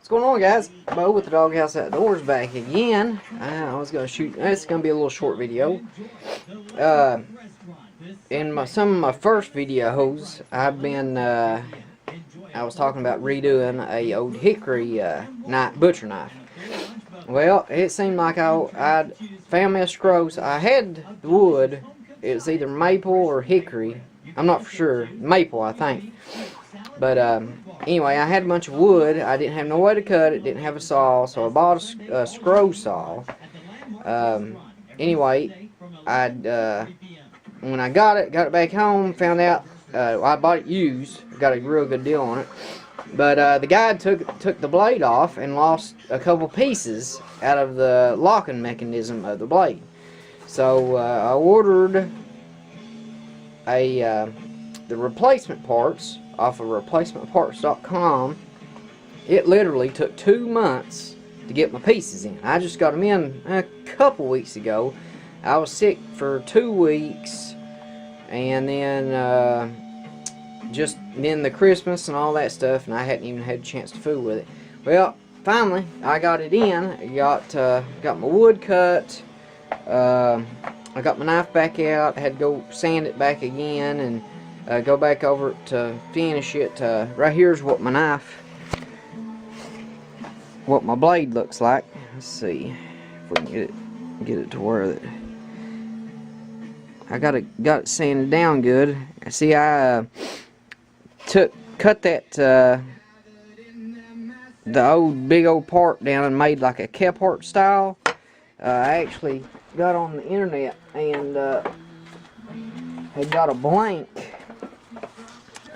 What's going on, guys? Bo with the Doghouse Outdoors back again. I was going to shoot, it's going to be a little short video. In some of my first videos, I was talking about redoing a Old Hickory butcher knife. Well, it seemed like I'd found me a screw. I had the wood. It was either maple or hickory. I'm not for sure. Maple, I think. But anyway, I had a bunch of wood. I didn't have no way to cut it. Didn't have a saw, so I bought a screw saw. Anyway, when I got it back home, found out I bought it used. Got a real good deal on it. But the guy took the blade off and lost a couple pieces out of the locking mechanism of the blade. So I ordered the replacement parts off of replacementparts.com. It literally took 2 months to get my pieces in. I just got them in a couple weeks ago. I was sick for 2 weeks, and then then the Christmas and all that stuff, and I hadn't even had a chance to fool with it. Well, finally I got it in. I got my wood cut. I got my knife back out. I had to go sand it back again and go back over it to finish it. Right here's what my blade looks like. Let's see if we can get it to where that I got it sanded down good. See, I cut that the big old part down and made like a Kephart style. I actually got on the internet and had got a blank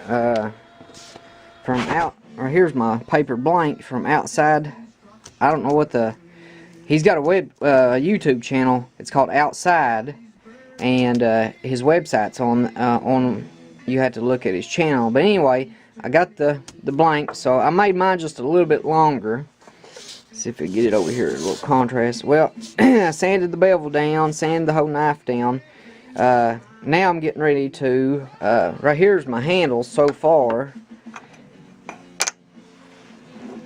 from out. Or here's my paper blank from outside. I don't know what he's got a YouTube channel. It's called Outside, and his website's on. You have to look at his channel. But anyway, I got the blank, so I made mine just a little bit longer. See if we get it over here, a little contrast. Well, I sanded the bevel down, sanded the whole knife down. Now I'm getting ready to, right here's my handles so far.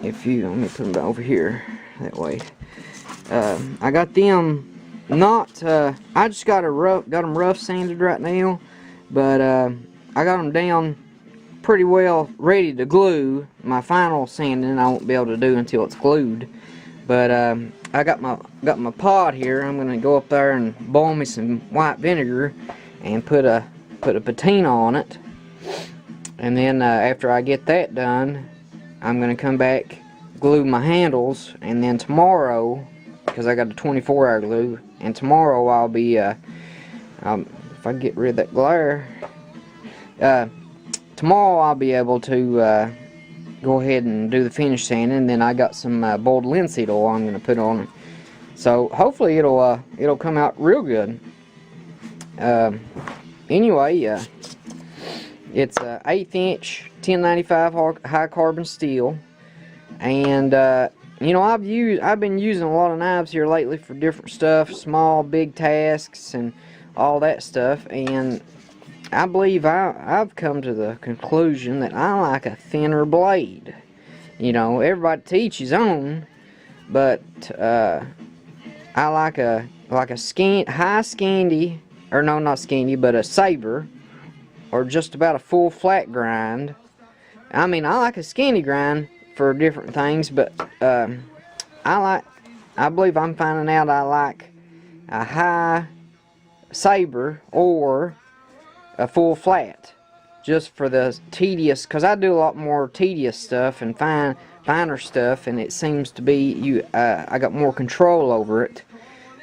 Let me put them over here, that way. I got them I just got them rough sanded right now, but I got them down pretty well ready to glue. My final sanding I won't be able to do until it's glued. But I got my pot here. I'm gonna go up there and boil me some white vinegar and put a patina on it. And then after I get that done, I'm gonna come back, glue my handles, and then tomorrow, because I got a 24-hour glue, and tomorrow I'll be if I can get rid of that glare, tomorrow I'll be able to go ahead and do the finish sanding. And then I got some boiled linseed oil I'm going to put on it. So hopefully it'll come out real good. Anyway, it's a 1/8 inch 1095 high carbon steel, and you know, I've been using a lot of knives here lately for different stuff, small, big tasks, and all that stuff. And I believe I've come to the conclusion that I like a thinner blade. You know, everybody to each his own, but I like a high scandy, or no, not scandy, but a saber, or just about a full flat grind. I mean, I like a skinny grind for different things, but I believe I'm finding out I like a high saber or a full flat, just for the tedious, because I do a lot more tedious stuff and finer stuff, and it seems to be I got more control over it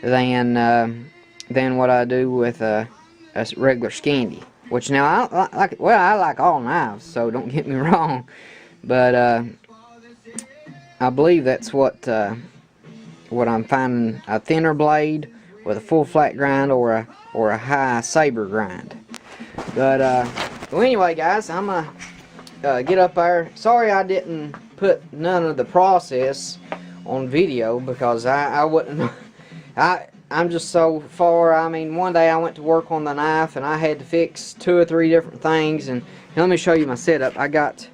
than what I do with a regular scandy. Which now I like all knives, so don't get me wrong, but I believe that's what I'm finding, a thinner blade with a full flat grind or a high saber grind. But well, anyway, guys, I'm gonna get up there. Sorry I didn't put none of the process on video, because I wouldn't. I'm just so far. I mean, one day I went to work on the knife and I had to fix 2 or 3 different things. And let me show you my setup. I got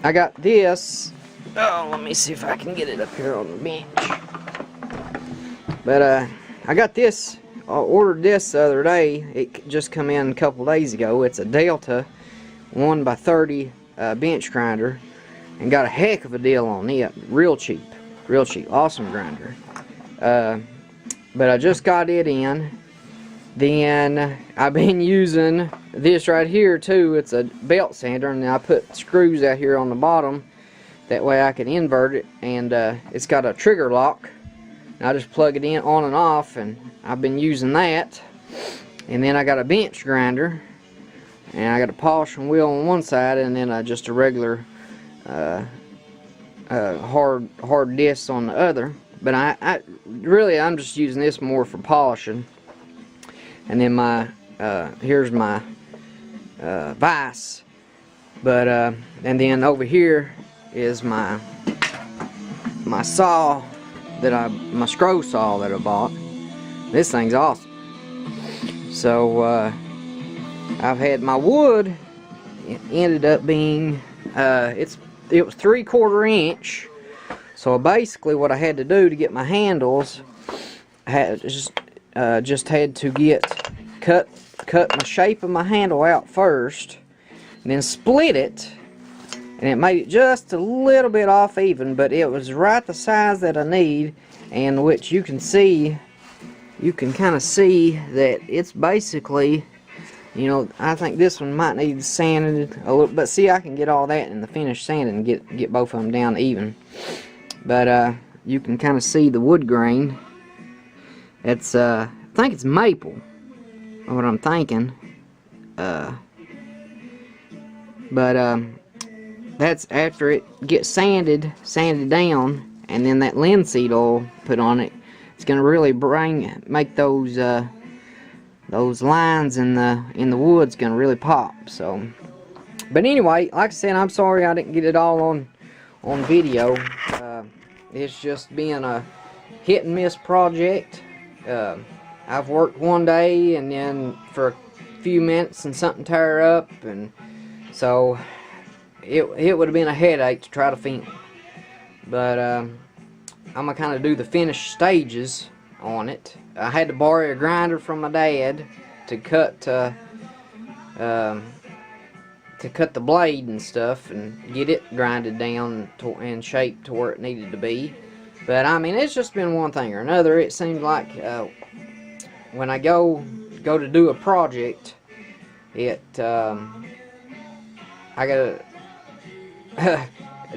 I got this. Oh, let me see if I can get it up here on the bench. But I got this. I ordered this the other day. It just come in a couple days ago. It's a Delta 1x30 bench grinder, and got a heck of a deal on it. Real cheap, awesome grinder. But I just got it in. Then I've been using this right here too. It's a belt sander, and I put screws out here on the bottom. That way I can invert it, and it's got a trigger lock. And I just plug it in on and off, and I've been using that. And then I got a bench grinder, and I got a polishing wheel on one side, and then just a regular hard disc on the other. But I'm just using this more for polishing. And then here's my vise. But and then over here is my saw my scroll saw that I bought. This thing's awesome. So I've had my wood. It ended up being it was 3/4 inch. So basically, what I had to do to get my handles, I just had to cut the shape of my handle out first, and then split it, and it made it just a little bit off even, but it was right the size that I need, and which you can see, you can kind of see that it's basically, you know, I think this one might need sanded a little, but see, I can get all that in the finished sanding and get both of them down even. But you can kind of see the wood grain. It's I think it's maple, what I'm thinking. But that's after it gets sanded down, and then that linseed oil put on it. It's gonna really make those lines in the wood's gonna really pop. So, but anyway, like I said, I'm sorry I didn't get it all on video. It's just being a hit and miss project. I've worked one day, and then for a few minutes and something tear up, and so it would have been a headache to try to film. But I'm gonna kind of do the finished stages on it. I had to borrow a grinder from my dad to cut the blade and stuff and get it grinded down and shaped to where it needed to be. But I mean, it's just been one thing or another. It seems like when I go to do a project, I gotta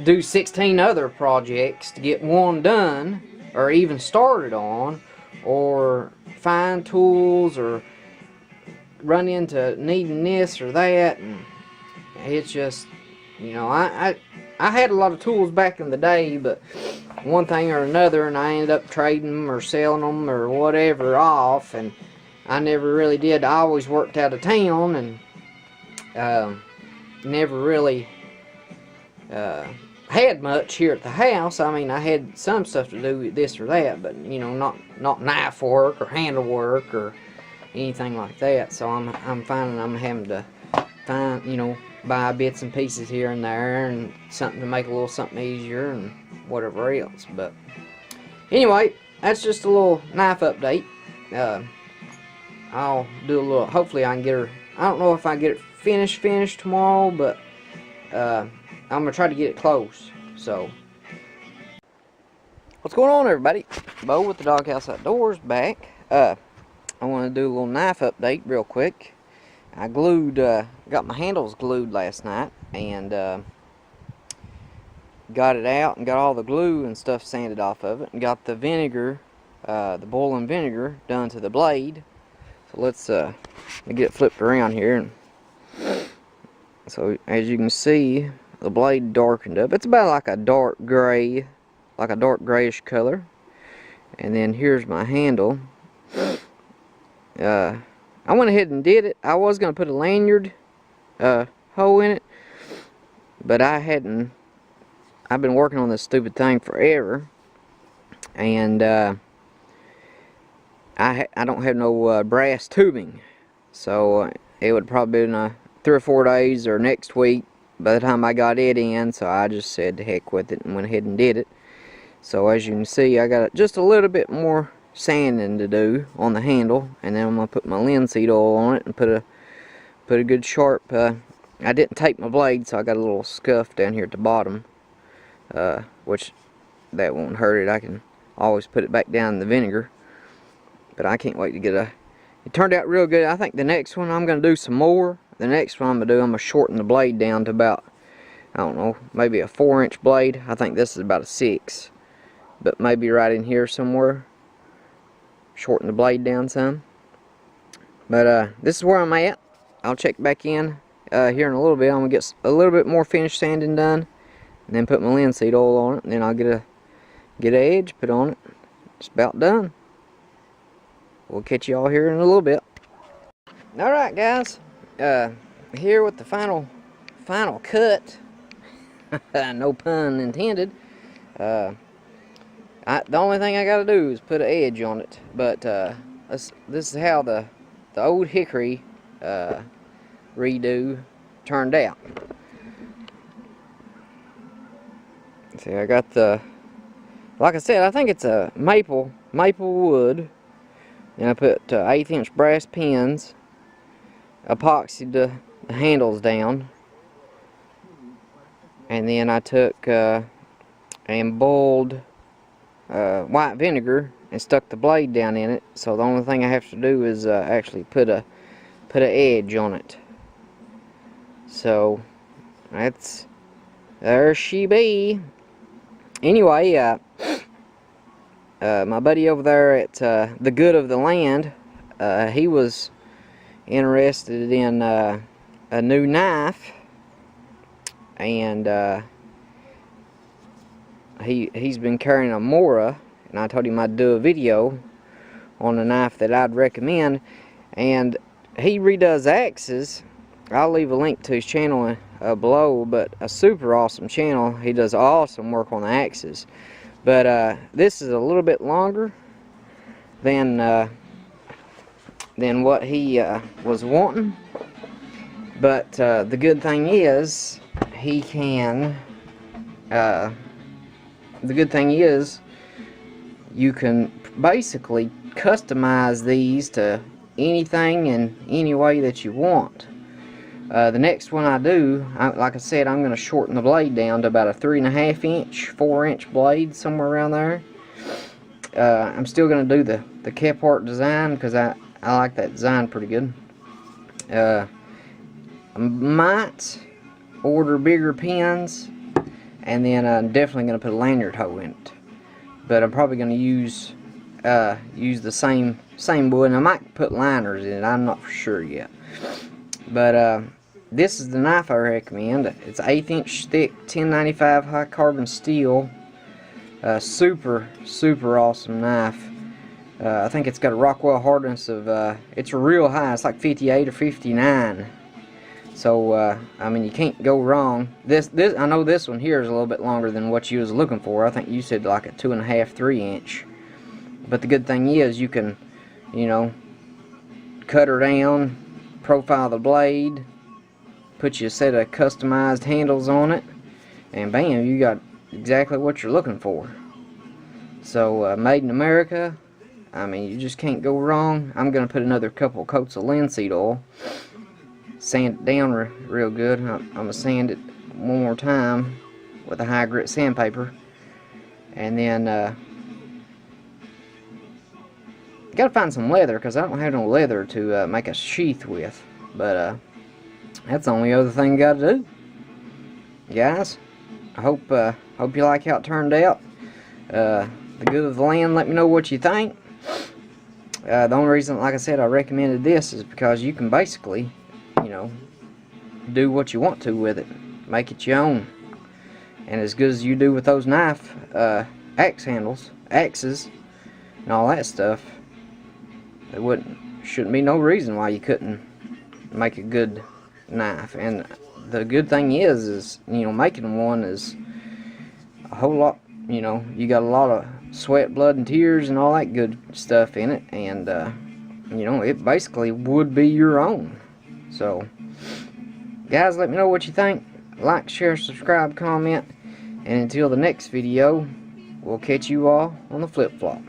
do 16 other projects to get one done, or even started on, or find tools, or run into needing this or that, and it's just, you know, I had a lot of tools back in the day, but one thing or another, and I ended up trading them or selling them or whatever off, and I never really did. I always worked out of town, and never really had much here at the house. I mean, I had some stuff to do with this or that, but you know, not knife work or handle work or anything like that. So I'm finding I'm having to find, you know, buy bits and pieces here and there, and something to make a little something easier and whatever else. But anyway, that's just a little knife update. I'll do a little, hopefully I can get her, I don't know if I get it finished tomorrow, but I'm gonna try to get it close. So what's going on, everybody? Bo with the Doghouse Outdoors back. I want to do a little knife update real quick. I got my handles glued last night, and got it out and got all the glue and stuff sanded off of it, and got the vinegar, the boiling vinegar done to the blade. So let's get it flipped around here. And so as you can see, the blade darkened up. It's about like a dark gray, like a dark grayish color. And then here's my handle. I went ahead and did it. I was going to put a lanyard hole in it, but I hadn't. I've been working on this stupid thing forever, and I don't have no brass tubing, so it would probably be in 3 or 4 days or next week by the time I got it in, so I just said to heck with it and went ahead and did it. So as you can see, I got just a little bit more sanding to do on the handle, and then I'm gonna put my linseed oil on it and put a good sharp. I didn't tape my blade, so I got a little scuff down here at the bottom, which that won't hurt it. I can always put it back down in the vinegar. But I can't wait to get it turned out real good. I think the next one I'm gonna do some more. The next one I'm gonna shorten the blade down to about, I don't know, maybe a 4-inch blade. I think this is about a 6, but maybe right in here somewhere. Shorten the blade down some. But this is where I'm at. I'll check back in here in a little bit. I'm gonna get a little bit more finish sanding done, and then put my linseed oil on it, and then I'll get an edge put on it. It's about done. We'll catch you all here in a little bit. Alright guys, here with the final cut. No pun intended. The only thing I gotta do is put an edge on it. But this is how the old hickory redo turned out. See, I got like I said, I think it's a maple wood. And I put 1/8-inch brass pins, epoxied the handles down, and then I took and boiled white vinegar and stuck the blade down in it. So the only thing I have to do is actually put an edge on it. So there she be. Anyway, my buddy over there at the Good of the Land, he was interested in a new knife, and he's been carrying a Mora, and I told him I'd do a video on a knife that I'd recommend. And he redoes axes. I'll leave a link to his channel below, but a super awesome channel. He does awesome work on the axes. But this is a little bit longer than what he was wanting. But the good thing is he can. The good thing is you can basically customize these to anything and any way that you want. The next one I do, like I said, I'm going to shorten the blade down to about a 3.5-inch, 4-inch blade, somewhere around there. I'm still going to do the Kephart design because I like that design pretty good. I might order bigger pins, and then I'm definitely going to put a lanyard hole in it. But I'm probably going to use the same wood, and I might put liners in it. I'm not for sure yet. But this is the knife I recommend. It's 1/8-inch thick, 1095 high carbon steel. Super awesome knife. I think it's got a Rockwell hardness of it's real high. It's like 58 or 59. So I mean, you can't go wrong. This I know this one here is a little bit longer than what you was looking for. I think you said like a 2.5, 3-inch. But the good thing is you can, you know, cut her down, profile the blade, put you a set of customized handles on it, and bam, you got exactly what you're looking for. So made in America. I mean, you just can't go wrong. I'm gonna put another couple coats of linseed oil, sand it down real good. I'm gonna sand it one more time with a high grit sandpaper, and then gotta find some leather because I don't have no leather to make a sheath with. But that's the only other thing I gotta do. Guys, I hope you like how it turned out. The Good of the Land, let me know what you think. The only reason, like I said, I recommended this is because you can basically, you know, do what you want to with it, make it your own, and as good as you do with those knife axe handles, axes, and all that stuff, there shouldn't be no reason why you couldn't make a good knife. And the good thing is you know, making one is a whole lot. You know, you got a lot of sweat, blood, and tears and all that good stuff in it, and you know, it basically would be your own. So guys, let me know what you think. like, share, subscribe, comment, and until the next video, we'll catch you all on the flip-flop.